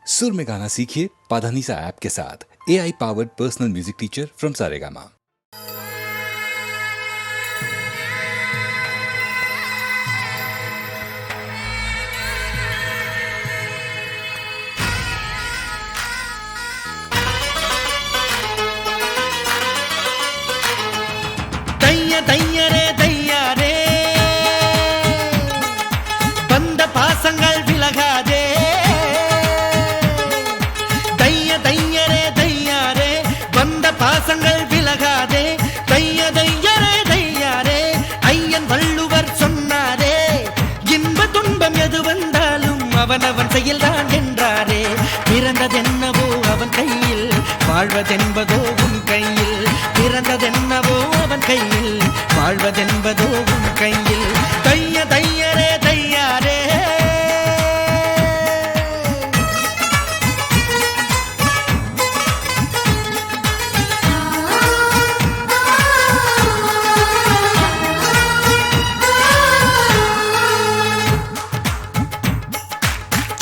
सुर में गाना सीखिए पाधानीसा ऐप के साथ। AI powered personal music teacher from Saregama. தைய தையரே தையாரே வந்த பாசங்கள் விலகாதே. தைய தையரே தையாரே வந்த பாசங்கள் விலகாதே. தைய தையரே தையாரே ஐயன் வள்ளுவர் சொன்னாரே, இன்ப துன்பம் எது வந்தாலும் அவனவன் செயல்தான் என்றாரே. பிறந்ததென்னவோ அவன் கையில், வாழ்வதென்பதோ உன் கையில். பிறந்ததென்னவோ அவன் கையில், வாழ்வதென்பதோ உன் கையில். தைய தையரே தையாரே.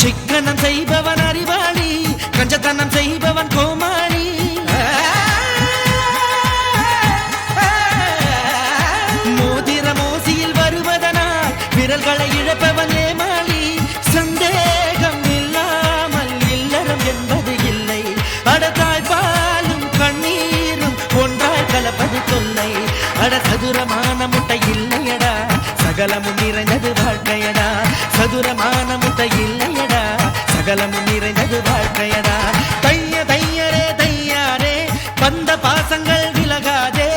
சிக்கனம் செய்பவன் அறிவாளி, கஞ்சத்தனம் செய்பவன் கோமாளி. மோதிர மோசியில் வருவதனால் விரல்களை இழப்பவன் ஏமாளி. சந்தேகம் இல்லாமல் இல்லறம் என்பது இல்லை. அடத்தாய் பாலும் கண்ணீரும் ஒன்றாய் கலப்பது தொல்லை. அட சதுரமான முட்டை இல்லையடா, சகலமும் நிறைந்தது வாழ்க்கையடா. சதுரமான முட்டை இல்லையடா, சகலமும் நிறைந்தது வாழ்க்கையடா. தைய தையரே தையாரே வந்த பாசங்கள் விலகாதே.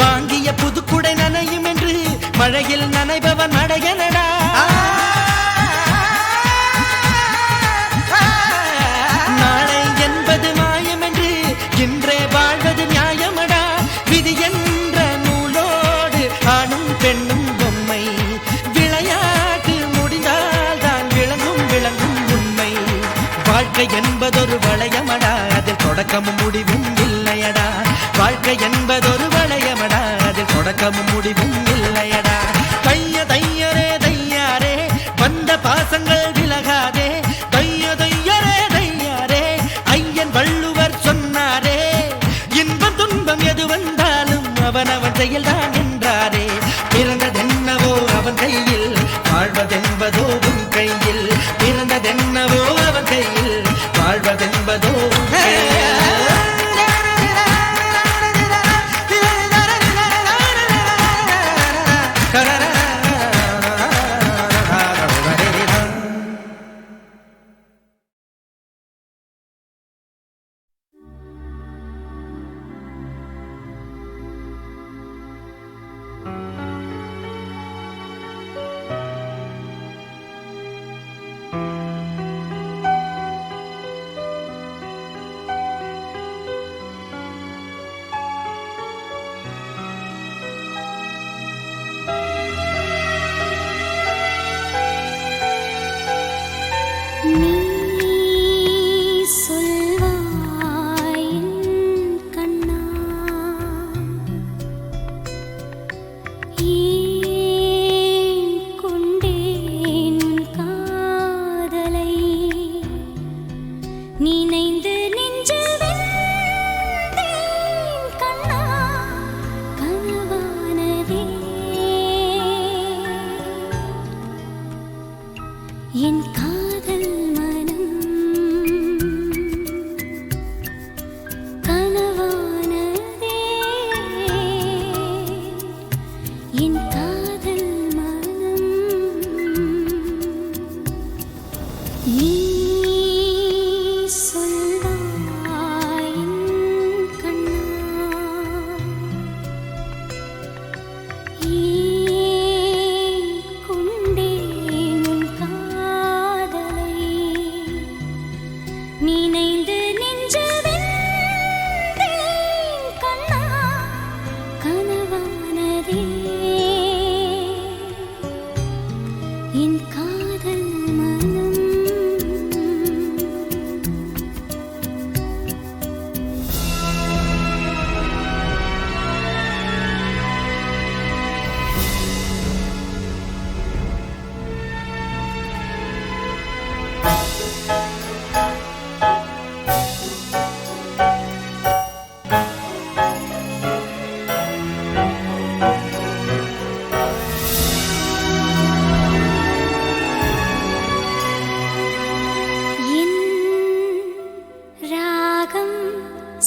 வாங்கிய புதுக்குடை நனையும் என்று மழையில் நனைபவன் அடையனடா. நாளை என்பது மாயம் என்று இன்றே வாழ்வது நியாயமடா. விதி என்ற நூலோடு ஆணும் பெண்ணும் பொம்மை. விளையாட்டு முடிந்தால் தான் விளங்கும் விளங்கும் உண்மை. வாழ்க்கை என்பதொரு வளையமடா, அதில் தொடக்கமும் முடிவும் இல்லையடா. வாழ்க்கை என்பதொரு வளையமடா, அதில் தொடக்கமும் முடிவும் இல்லையடா. தைய தையரே தையாரே வந்த பாசங்கள் விலகாதே. தைய தையரே தையாரே ஐயன் வள்ளுவர் சொன்னாரே, இன்பம் துன்பம் எது வந்தாலும் அவனவன் செயல்தான் என்றாரே. பிறந்ததென்னவோ அவன் கையில், வாழ்வதென்பதோ உன் கையில். பிறந்ததென்னவோ அவன் கையில், வாழ்வதென்பதோ உன் கையில்.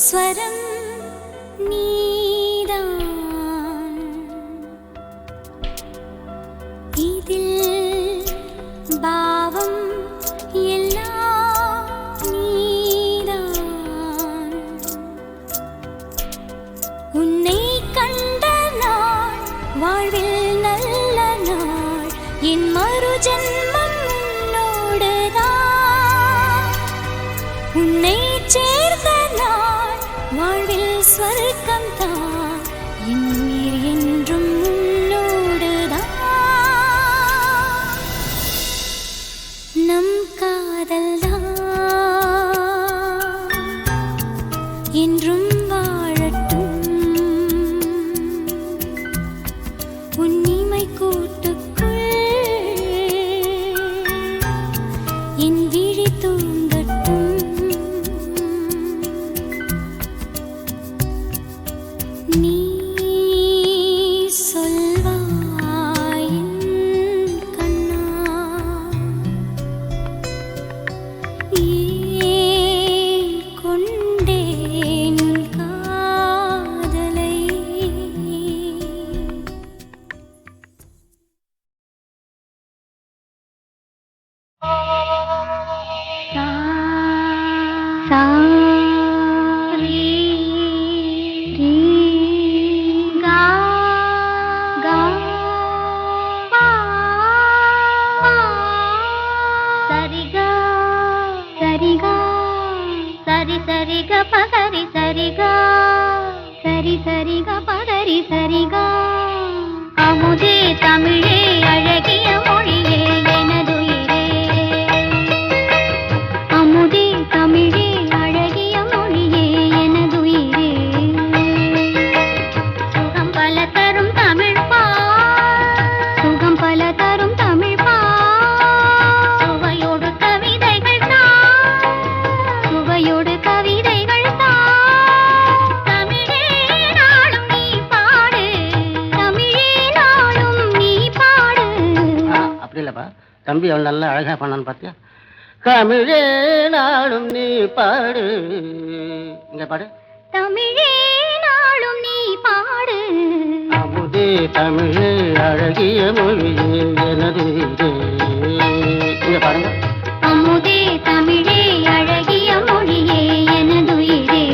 ஸ்வரம் நீதான் இதில் பாவம் எல்லாம் நீதான் உன்னை கண்ட நாள் வாழ்வில் நல்ல நாள் என் மறு ஜென்மம் உன்னோடுதான் உன்னை சேர்ந்த நாள் வாழ்வில் ஸ்வர்க்கம் தான் என் உயிர் என்றும் உன்னோடுதான் நம் காதல் தான் என்றும் வாழட்டும் உன் இமை கூட்டுக்குள் என் விழி தூங்கட்டும் நீ சொல்வாய் என் கண்ணா ஏன் கொண்டேன் உன் காதலை சா ரீ ரீ கா கா பா சரிகா சரிகா சரி சரிக பகரி சரிகா சரி சரிக பகரி சரிகா அமுதே தமிழே அழகிய மொழியே எனதுயிரே அமுதே தமிழே அழகிய மொழியே எனதுயிரே சுகம் பல தரும் தமிழ் பா சுகம் பல தரும் தமிழ் பா சுவையோடு கவிதைகள் தான் சுவையோடு கவிதைகள் தான் தமிழே நாளும் நீ பாடு தமிழே நாளும் நீ பாடு அப்படி இல்லப்பா தம்பி அவன் நல்லா அழகா பண்ணான்னு பாத்தியா தமிழே நாளும் நீ பாடு இங்க பாடு தமிழே நாளும் நீ பாடு அமுதே தமிழே அழகிய மொழியே எனது இங்க பாருங்க அமுதே தமிழே அழகிய மொழியே எனதுயிரே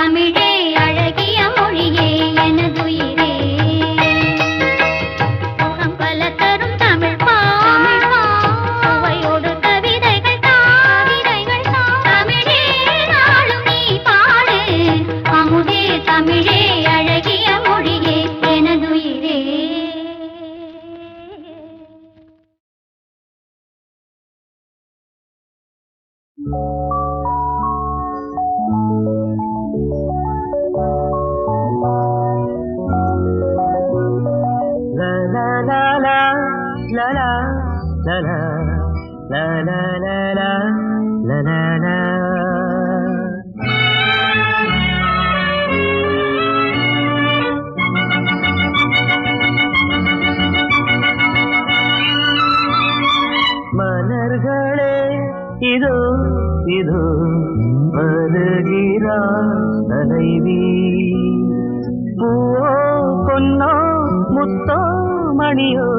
தமிழே அழகிய மொழியே எனதுயிரே சுகம் பல தரும் தமிழ் சுவையோடு கவிதைகள் தமிழே நாளும் நீ பாடு அமுதே தமிழே அழகிய மொழியே எனதுயிரே. மலர்களே இதோ இதோ வருகிறார் தலைவி பூவோ பொன்னோ முத்தோ மணியோ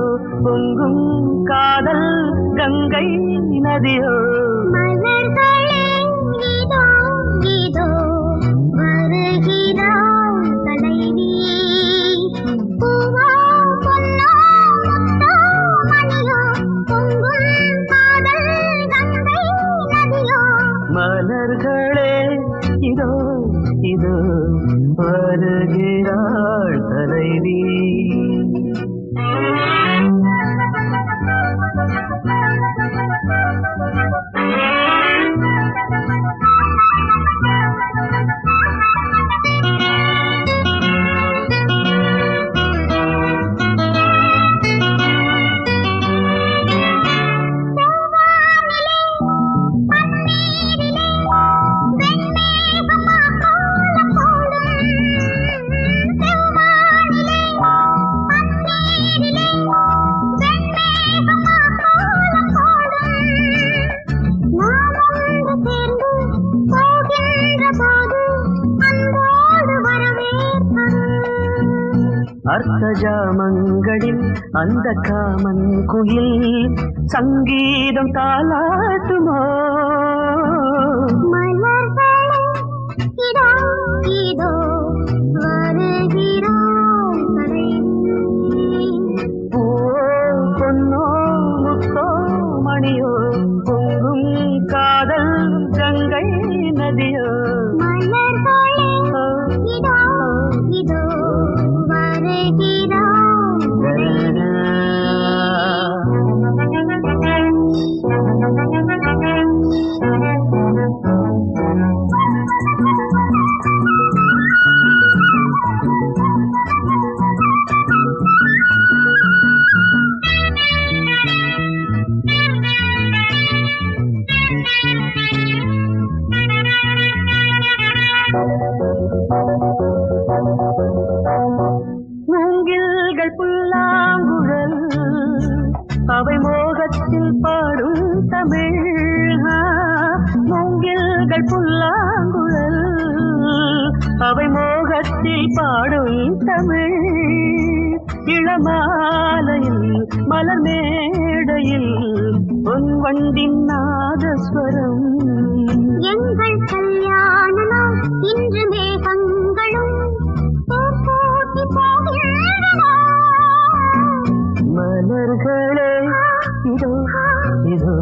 பொங்கும் காதல் கங்கை நதியோ மலர்களே இதோ இதோ வருகிறாள் தலைவி பூவோ பொன்னோ முத்தோ மணியோ பொங்கும் காதல் கங்கை நதியோ. மலர்களே இதோ இதோ வருகிறாள் தலைவி அர்த்தஜாமங்களில் அந்த காமன் குயில் சங்கீதம் தாலாட்டுமோ மலர்களே இதோ இதோ வருகிறாள் தலைவி பூவோ பொன்னோ முத்தோ மணியோ பொங்கும் காதல் கங்கை நதியோ மலர்களே இதோ இதோ வருகிறாள் மூங்கில்கள் புல்லாங்குழல் அவை மோகத்தில் பாடும் தமிழ் மூங்கில்கள் புல்லாங்குழல் அவை மோகத்தில் பாடும் தமிழ் இளமாலையில் மலர் மேடையில் பொன் வண்டின் நாதஸ்வரம் எங்கள் கல்யாண நாள் இன்று மேகங்களும் பூப்பூட்டி போகின்றன. மலர்களே இதோ இதோ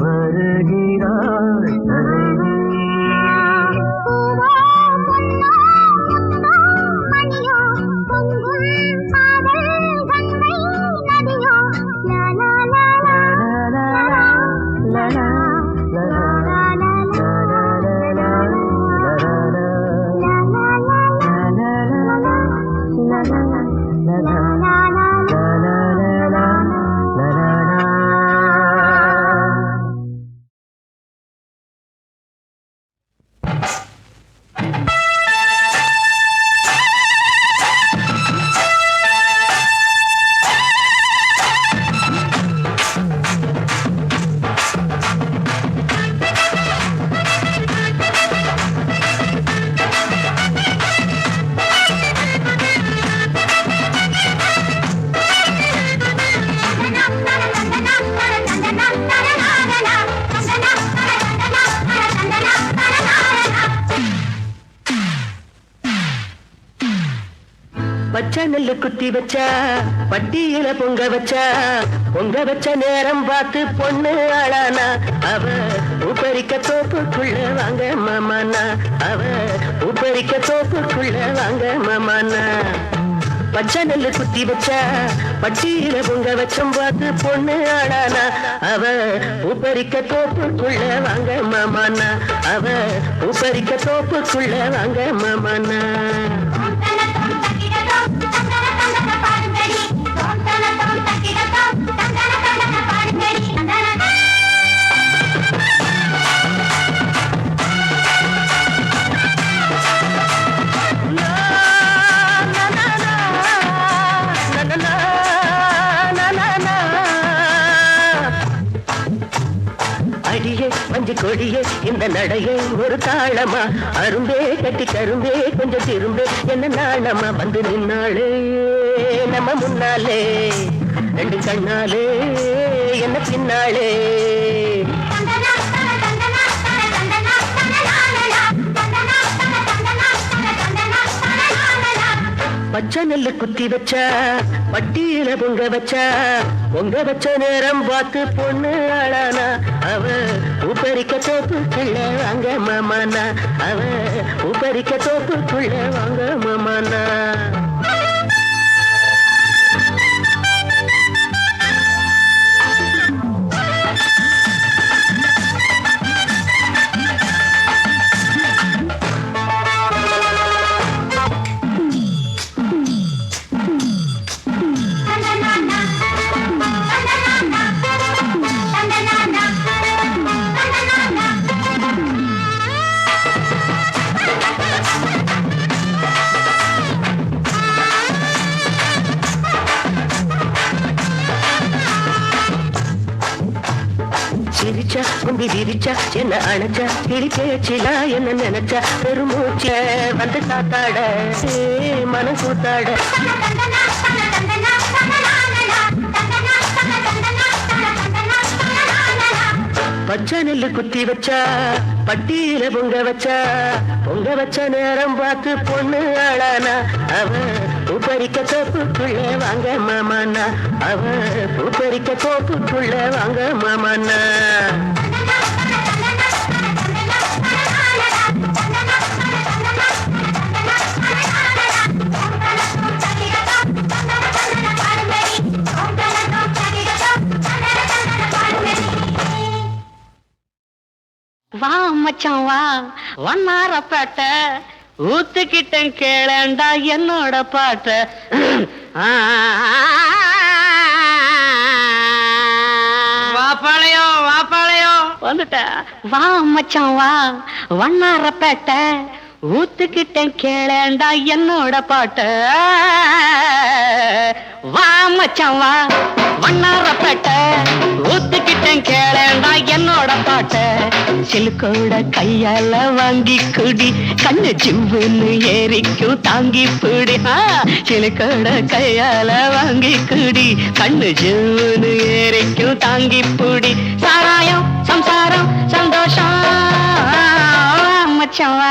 வருகிறாள் தலைவி பூவோ பொன்னோ முத்தோ மணியோ பொங்கும் காதல் கங்கை நதியோ லா லா லா லா லா லா பச்சை நெல்லு குத்தி வச்சா பட்டியில பொங்க வச்ச நேரம் பார்த்து பொண்ணு ஆளானா அவ உப்பரிக்க தோப்புக்குள்ள வாங்க மாமானா அவ உப்பரிக்க தோப்புக்குள்ள வாங்க மாமானா பச்சை நெல்லு குத்தி வச்சா பட்டியில பொங்க வச்சம் பார்த்து பொண்ணு ஆளானா அவ உப்பரிக்க தோப்புக்குள்ள வாங்க மாமானா அவ உப்பரிக்க தோப்புக்குள்ள வாங்க மாமானா அடியே மஞ்சு கொடியே இந்த நடையே ஒரு தாளமா அரும்பே கட்டி கரும்பே கொஞ்சம் திரும்பே என்ன நாளமா வந்து நின்னாளே நம்ம முன்னாலே ரெண்டு கண்ணாலே என்ன பின்னாலே பச்சை நெல்லு குத்தி வச்சா பட்டியில பொங்க வச்ச நேரம் பார்த்து பொண்ணு ஆளானா அவ உப்பரிக்க தோப்புக்குள்ள வாங்க மாமானா அவ உப்பரிக்க தோப்புக்குள்ள வாங்க மாமானா சிரிச்சா கும்பி விரிச்சா என்ன அணைச்சா கிளி பேச்சிலா என்ன நினைச்சா பெருமூச்ச வந்து காத்தாட மனம் கூத்தாட பச்சை நெல்லு குத்தி வச்சா பட்டியில பொங்க வச்ச நேரம் பார்த்து பொண்ணு ஆளானா அவ உப்பரிக்க தோப்புக்குள்ள வாங்க மாமானா அவ உப்பரிக்க தோப்புக்குள்ள வாங்க மாமானா வா மச்சான் வா வண்ணாரப்பேட்ட ஊத்துக்கிட்டேன் கேளண்டா என்னோட பாட்ட வாப்பாளையம் வந்துட்ட வா மச்சான் வா வண்ணாரப்பேட்ட ஊத்துக்கிட்டேன் கேளண்டா என்னோட பாட்ட வா மச்சான் வா வண்ணாரப்பேட்ட ஊத்துக்கிட்டேன் கேளண்டா என்னோட பாட்ட சிலுக்கோட கையால வாங்கி குடி கண்ணு ஜிவ்வுன்னு ஏறிக்கும் தாங்கி பிடி சிலுக்கோட கையால வாங்கி குடி கண்ணு ஜிவ்வுன்னு ஏறிக்கும் தாங்கி பிடி சாராயம் சம்சாரம் சந்தோஷம் மச்சவா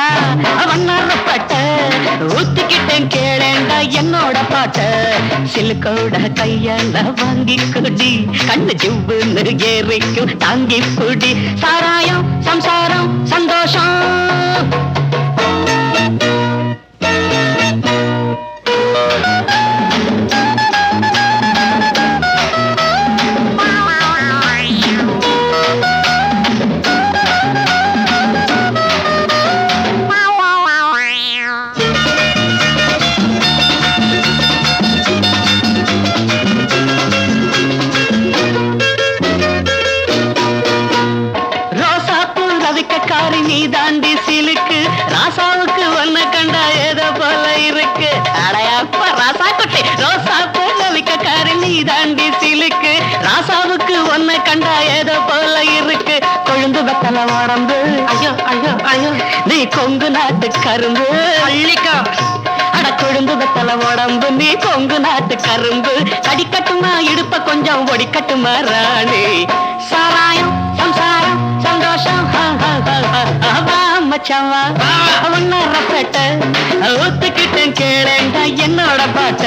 வண்ணாரப்பட்ட ஊத்திக்கிட்டேன் கேளேண்டா என்னோட பாட்ட சிலுக்கோட கையால வாங்கி குடி கண்ணு ஜிவ்வுன்னு ஏறிக்கும் தாங்கி பிடி சாராயம் சம்சாரம் சந்தோஷம் நீ தாண்டி சிலுக்கு ராசாவுக்கு ஒன்ன கண்டா ஏதோ போல இருக்கு அடையாப்ப ராசா குட்டி ரோசா போல விக்கக்காரி நீ தாண்டி சிலுக்கு ராசாவுக்கு ஒன்ன கண்டா ஏதோ போல இருக்கு கொழுந்து வெத்தல உடம்பு ஐயோ ஐயோ ஐயோ நீ கொங்கு நாட்டு கரும்பு அள்ளிக்கா அட கொழுந்து வெத்தல உடம்பு நீ கொங்கு நாட்டு கரும்பு கடிக்கட்டுமா இடுப்ப கொஞ்சம் ஒடிக்கட்டுமா ராணி சாராயம் சம்சாரம் சந்தோஷம் மச்சாவா ஒன்னரப்பட்ட ஊத்துக்கிட்டேன் கேளேண்டா என்னோட பாட்ட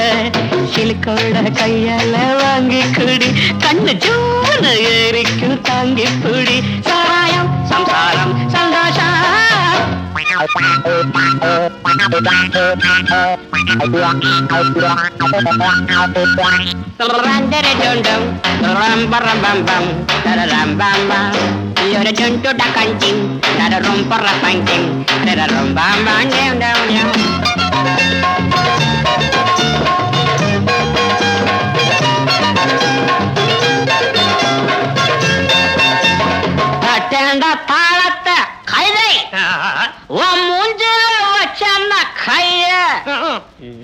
சிலுக்கோட கையால வாங்கி குடி கண்ணு ஜூன ஏறிக்கும் தாங்கி குடி சாராயம் சம்சாரம் சந்தோஷம் You're a dun to the canting, not a room for a painting, not a room bam bam down down down. Attend a palate, Kaide, one munjil, wachana Kaya.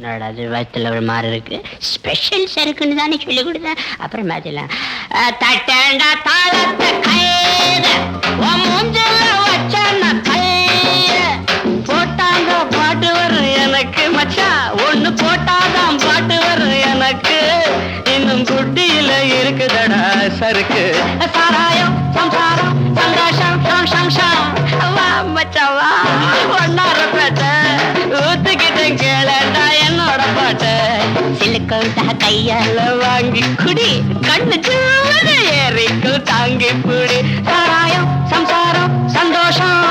நடது வயத்துல ஒரு மாதிரி இருக்கு ஸ்பெஷல் சருக்குன்னு தானே சொல்லி கொடுத்தேன் அப்புறம் மாத்திடலாம் தட்டேண்டா தாளத்தை கைது மூஞ்சில வச்சன கைய போட்டாங்க பாட்டு வரும் எனக்கு மச்சா ஒண்ணு போட்டாதான் பாட்டு வரும் எனக்கு இன்னும் குட்டியில இருக்குதடா சருக்கு சாராயம் சம்சாரம் சந்தோஷம் சம்சம் வா மச்சாவா ஒன்னார பேட்ட ஊத்துக்கிட்டேன் கேளண்டா என்னோட பாட்ட சிலுக்கோட்டா கையால வாங்கி குடி கண்ணு சூட ஏறிக்கும் தாங்கி புடி சாராயம் சம்சாரம் சந்தோஷம்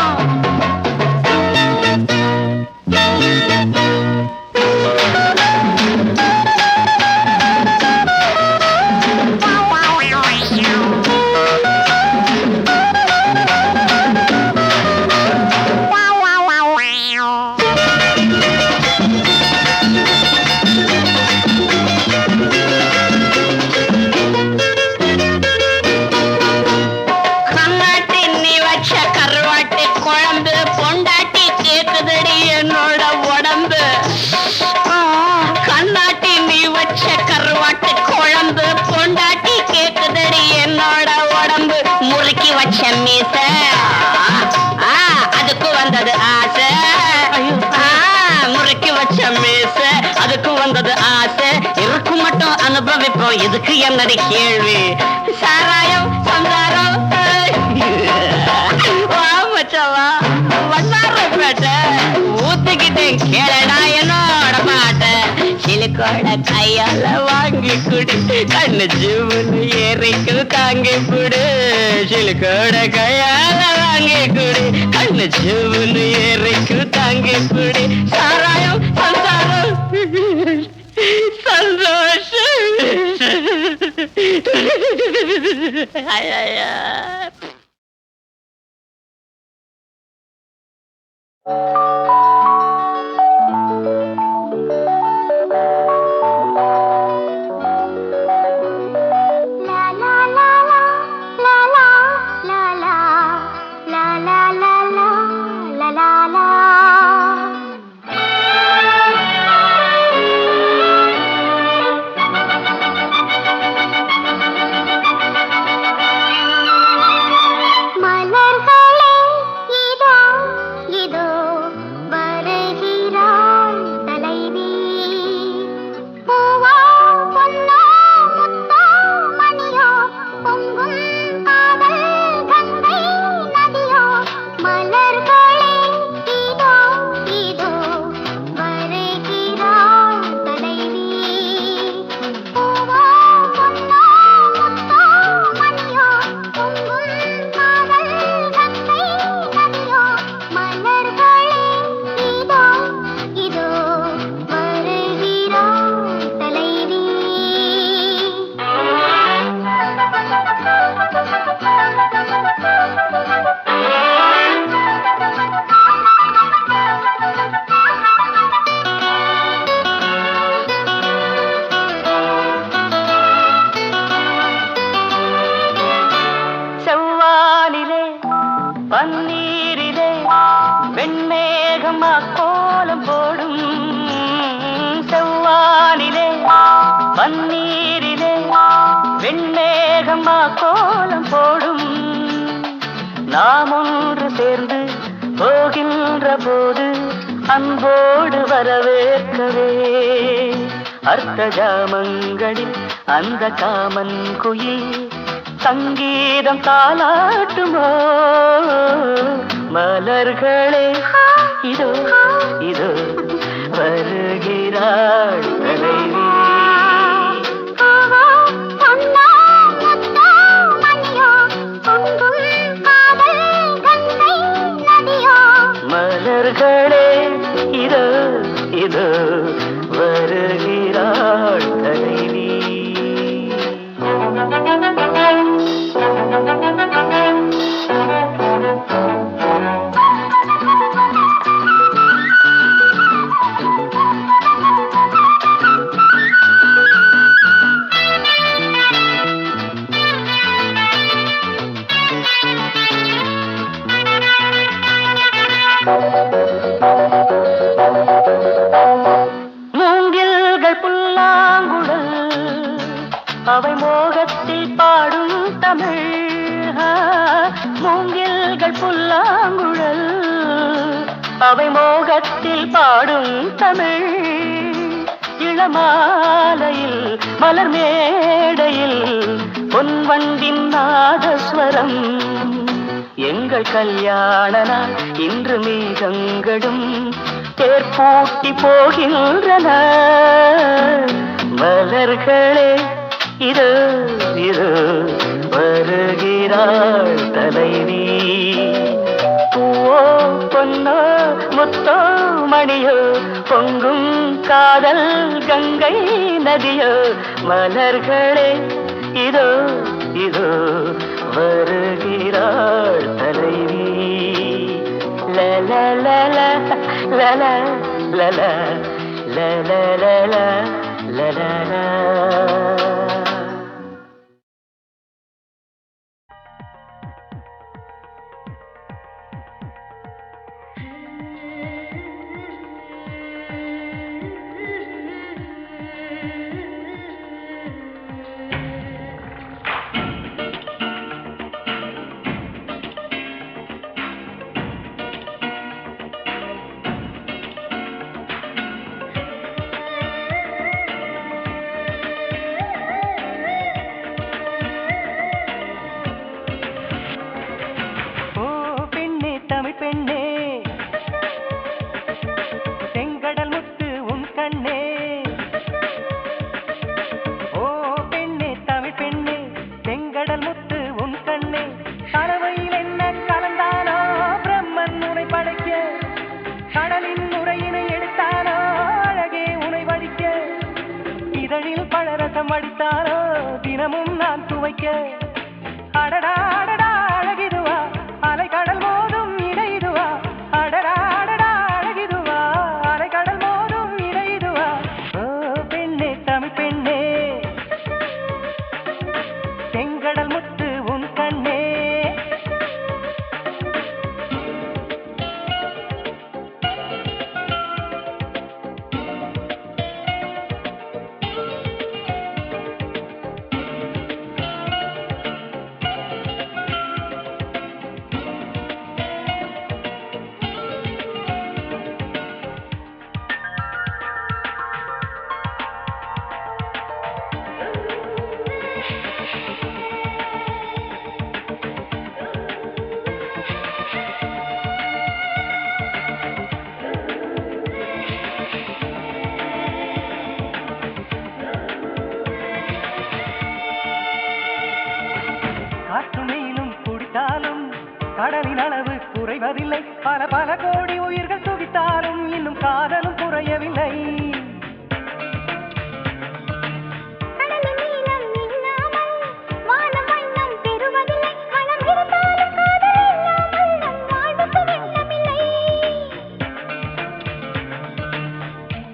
அதுக்கு வந்தது ஆசை முறுக்கி வச்ச மீச அதுக்கு வந்தது ஆசை இருக்கும் மட்டும் அனுபவிப்போம் இதுக்கு என்னடி கேள்வி சாராயம் சந்தாரம் மச்சவா வண்ணார பேட்ட ஊத்துக்கிட்டேன் கேளடா என்னோட பாட்ட சிலுக்கோட கையால வாங்கி குடி கண்ணு ஜீவனு ஏறிக்கு தாங்கி புடு சிலுக்கோட கையால வாங்கி குடி கண்ணு ஜீவனு ஏறிக்கு தாங்கி புடி சாராயம் சந்தாரம் சந்தோஷம் பன்னீரிலே வெண்மேகமா கோலம் போடும் செவ்வானிலே பன்னீரிலே வெண்மேகமா கோலம் போடும் நாம் ஒன்று சேர்ந்து போகின்ற போது அன்போடு வரவேற்கவே அர்த்த ஜாமங்களில் அந்த காமன் குயில் சங்கீதம் தாலாட்டுமோ மலர்களே இதோ இதோ வருகிறாள் இதோ வருகிறாள் தலைவி. மூங்கில்கள் புல்லாங்குழல் அவை மோகத்தில் பாடும் தமிழ். மூங்கில்கள் புல்லாங்குழல் அவை மோகத்தில் பாடும் தமிழ். இளமாலையில் மலர் மேடையில் பொன்வண்டின் நாதஸ்வரம். எங்கள் கல்யாண நாள் இன்று மேகங்களும் தேர்பூட்டி போகின்றன. மலர்களே இது இது வருகிறாள் தலைவி. பூவோ பொன்னோ முத்தோ மணியோ பொங்கும் காதல் கங்கை நதியோ. மலர்களே இதோ இதோ வருகிறாள் தலைவி. லல லல லல லல லல லல லல. மடித்தாரோ தினமும் நான் துவைக்க. அடடா அடடா அழகிதுவா அலை கடல் மோதும் இடைதுவா. அடடா அடடா அழகிதுவா அலை கடல் மோதும் இடைதுவா. ஓ பெண்ணே தமிழ் பெண்ணே செங்கடல் முத்து உன் கண்ணே. கடலின் அளவு குறைவதில்லை. பல பல கோடி உயிர்கள் துடித்தாலும் இன்னும் காதலும் குறையவில்லை.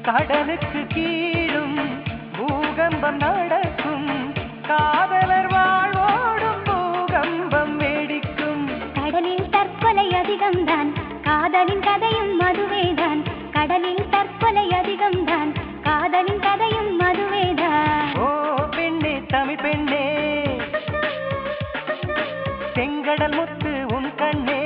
கடலுக்கு கீழும் பூகம்பம் நடக்கும். காதலர் வாழ்வோடும் பூகம்பம் வேடிக்கும். கடலில் தற்கொலை அதிகம்தான் காதலின் கதையும் மதுவேதான். கடலில் தற்கொலை அதிகம்தான் காதலின் கதையும் மதுவேதான். ஓ பெண்ணே தமிழ் பெண்ணே செங்கடல் முத்து உன் கண்ணே.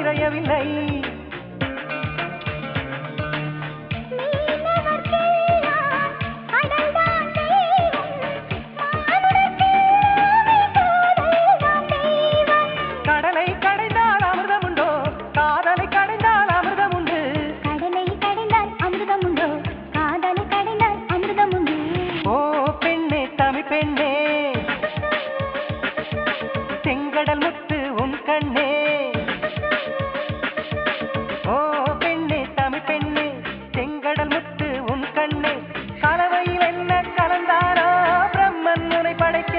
நுழையவில்லை. கடலை கடைந்தால் அமிர்தம் உண்டோ, காதலை கடைந்தால் அமிர்தம் உண்டு. கடலை கடைந்தால் அமிர்தம் உண்டோ, காதலை கடைந்தால் அமிர்தம் உண்டு. ஓ பெண்ணே தமிழ் பெண்ணே, செங்கடல் முத்து உன் கண்ணே. ஓ பெண்ணே தமிழ் பெண்ணே, செங்கடல் முத்து உன் கண்ணே. கலவையில் என்ன கலந்தாரோ பிரம்மன் உனை படைக்க,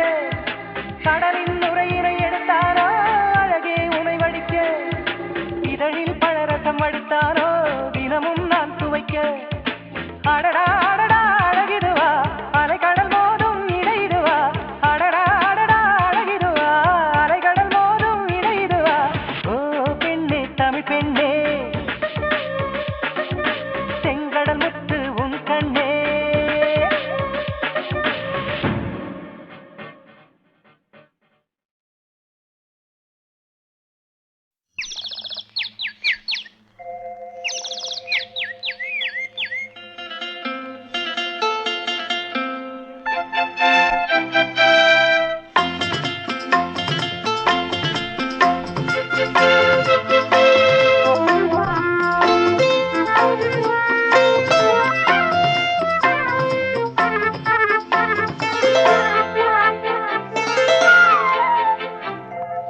கடலின் நுரையினை எடுத்தாரோ அழகே உனை வடிக்க. இதழில் பழரசம் அடித்தாரோ தினமும் நான் துவைக்க. அடடா அடடா அழகிதுவா, அலைக்கடல் மோதும் இடையிடுவா. அடடா அடடா அழகிதுவா, அலைக்கடல் மோதும் இடையிடுவா. ஓ பெண்ணே தமிழ் பெண்ணே, செங்கடல் முத்து உன் கண்ணே.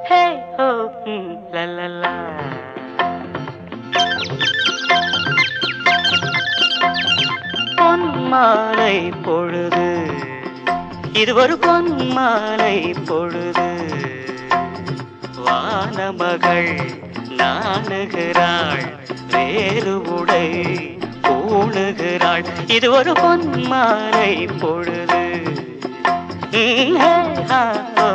Hey ho, la la la. பொன்மாலை பொழுது, இது ஒரு பொன்மாலை பொழுது. வானமகள் நாணுகிறாள், வேறு உடை பூணுகிறாள். இது ஒரு பொன்மாலை பொழுது. ஹே ஹா ஓ,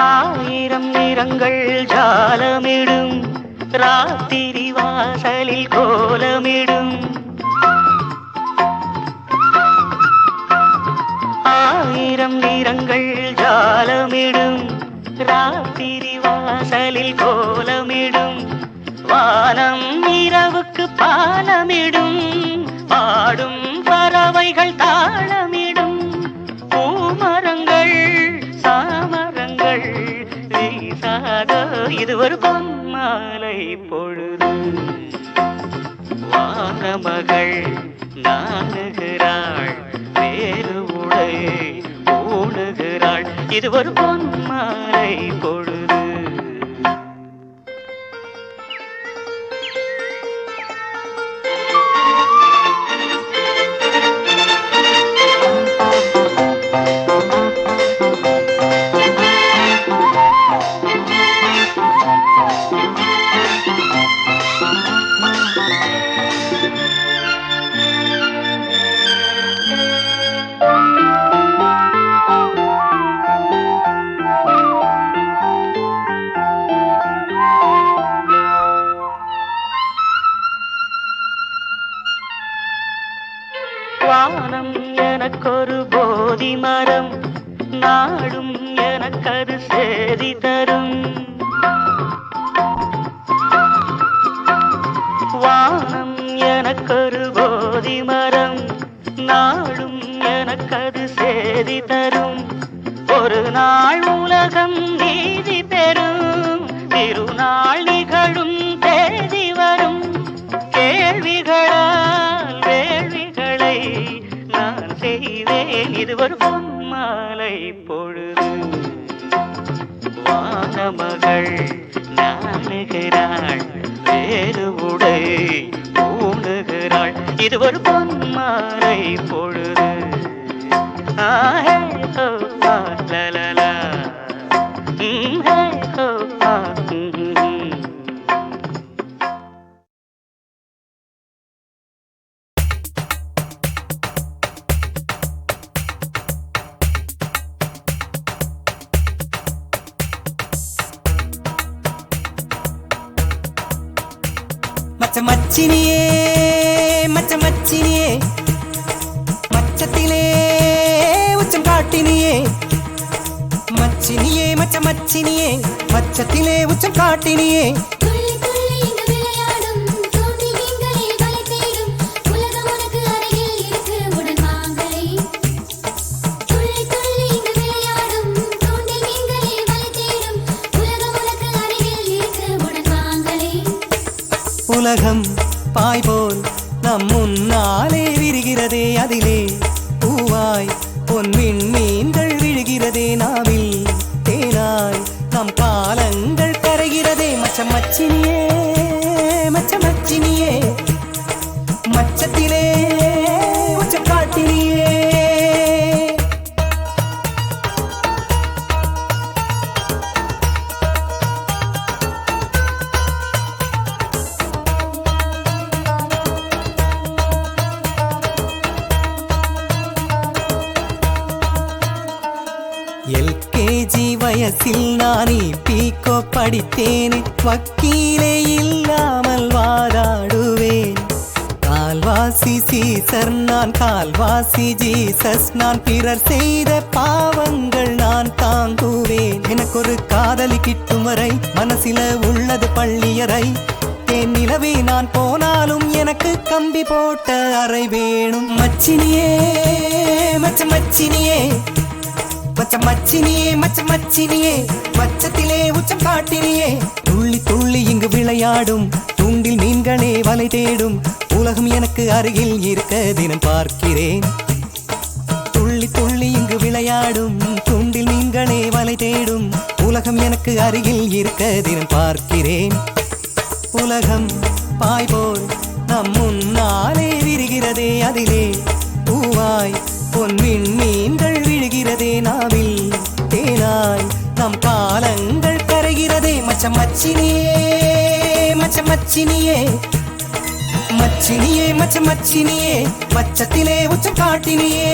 ஆயிரம் நிறங்கள் ஜாலமிடும், ராத்திரி வாசலில் கோலமிடும். ஆயிரம் நிறங்கள் ஜாலமிடும், ராத்திரி வாசலில் கோலமிடும். வானம் இரவுக்கு பாலமிடும், பாடும் பறவைகள் தாளமிடும். பூமரங்கள் சாமரங்கள் வீசாதோ, இது ஒரு பொன்மாலை பொழுது. வானமகள் நாணுகிறாள், வேறு உடை பூணுகிறாள். இது ஒரு பொன்மாலை பொழுது. வானம் எனக்கொரு போதி மரம், நாடும் எனக்கது சேதி தரும். வானம் எனக்கொரு போதி மரம், நாடும் எனக்கது சேதி தரும். ஒரு நாள் உலகம் நீதி பெறும், திருநாள் நிகழும் தேதி வரும். கேள்விகளால் வேள்விகளை நான் செய்வேன், இது ஒரு பொன்மாலை பொழுது. வானமகள் நாணுகிறாள், வேறு உடை பூணுகிறாள். இது ஒரு பொன்மாலை பொழுது. ஹே ஹோ ஹா லா லா லா ஹே ஹோ ஹா மச்சமச்சினியே மச்சமச்சினியே மச்சத்திலே உச்சம் காட்டினியே மச்சினியே மச்சமச்சினியே மச்சத்திலே உச்சம் காட்டினியே துள்ளி துள்ளி இங்கு விளையாடும் தோண்டி மீன்களை வலை தேடும் உலகம் உனக்கு அருகில் இருக்கு உடன் வாங்களே துள்ளி துள்ளி இங்கு விளையாடும் தோண்டி மீன்களை வலை தேடும் உலகம் உனக்கு அருகில் இருக்கு உடன் வாங்களே உலகம் பாய் போல் நம் முன்னாலே விரிகிறதே அதிலே பூவாய் பொன்வின் மீன்கள் விழுகிறதே நாவில் தேனாய் நம் காலங்கள் கரைகிறதே மச்சமச்சினியே மச்சமச்சினியே மச்சத்திலே உச்சம் காட்டினியே LKG வயசில் நான் பீக்கோ படித்தேனே வக்கீலே இல்லாமல் வாதாடுவேன் கால்வாசி சீசர் நான் கால்வாசி ஜீசஸ் நான் பிறர் செய்த பாவங்கள் நான் தாங்குவேன் எனக்கு ஒரு காதலி கிட்டும் வரை மனசில உள்ளது பள்ளியறை என் நிலவே நான் போனாலும் எனக்கு கம்பி போட்ட அறை வேணும் மச்சினியே மச்சமச்சினியே மச்சமச்சினியே மச்சமச்சினியே மச்சத்திலே உச்சம் காட்டினியே துள்ளி துள்ளி இங்கு விளையாடும் தூண்டில் மீன்களே வலை தேடும் உலகம் எனக்கு அருகில் இருக்க தினம் பார்க்கிறேன் துள்ளி துள்ளி இங்கு விளையாடும் தூண்டில் மீன்களே வலை தேடும் உலகம் எனக்கு அருகில் இருக்க தினம் பார்க்கிறேன் உலகம் பாய் போல் நம் முன்னாலே விரிகிறதே அதிலே பூவாய் பொன்வின் மீன்கள் விழுகிறதே நாவில் தேனாய் நம் காலங்கள் கரைகிறதே மச்சமச்சினியே மச்சமச்சினியே மச்சினியே மச்சமச்சினியே மச்சத்திலே உச்சம் காட்டினியே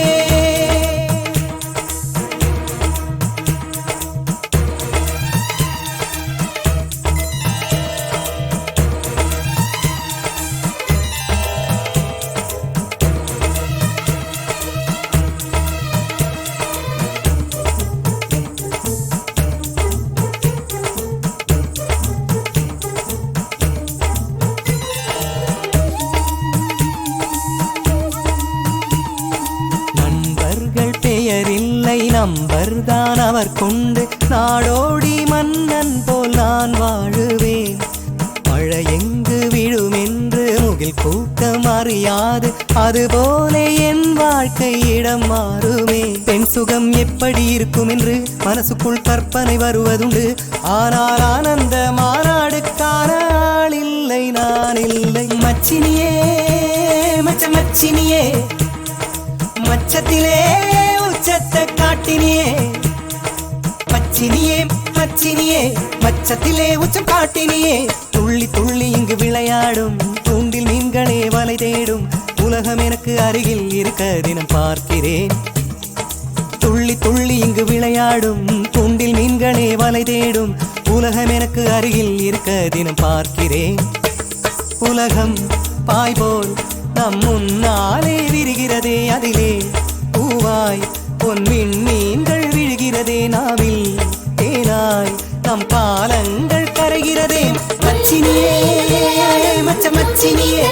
நம்பர் தான் அவர் கொண்டு நாடோடி மன்னன் போல் நான் வாழுவேன் மழை எங்கு விழும் என்று முகில் கூட்டம் அறியாது அதுபோல என் வாழ்க்கை இடம் மாறுமே பெண் சுகம் எப்படி இருக்கும் என்று மனசுக்குள் கற்பனை வருவதுண்டு ஆனால் ஆனந்த மாநாடுக்கான ஆள் இல்லை நான் இல்லை மச்சினியே மச்சமச்சினியே மச்சத்திலே உச்சத்தை காட்டினியே மச்சினியே மச்சினியே மச்சத்திலே உச்சம் காட்டினியே துள்ளி துள்ளி இங்கு விளையாடும் தூண்டில் மீன்களே வலை தேடும் உலகம் எனக்கு அருகில் இருக்க தினம் பார்க்கிறேன் துள்ளி துள்ளி இங்கு விளையாடும் தூண்டில் மீன்களே வலை தேடும் உலகம் எனக்கு அருகில் இருக்க தினம் பார்க்கிறேன் உலகம் பாய் போல் நம் முன்னாலே விரிகிறதே அதிலே பூவாய் பொன்வின் மீன்கள் விழுகிறதே நாவில் தேனாய் நம் காலங்கள் கரைகிறதே மச்சினியே மச்சமச்சினியே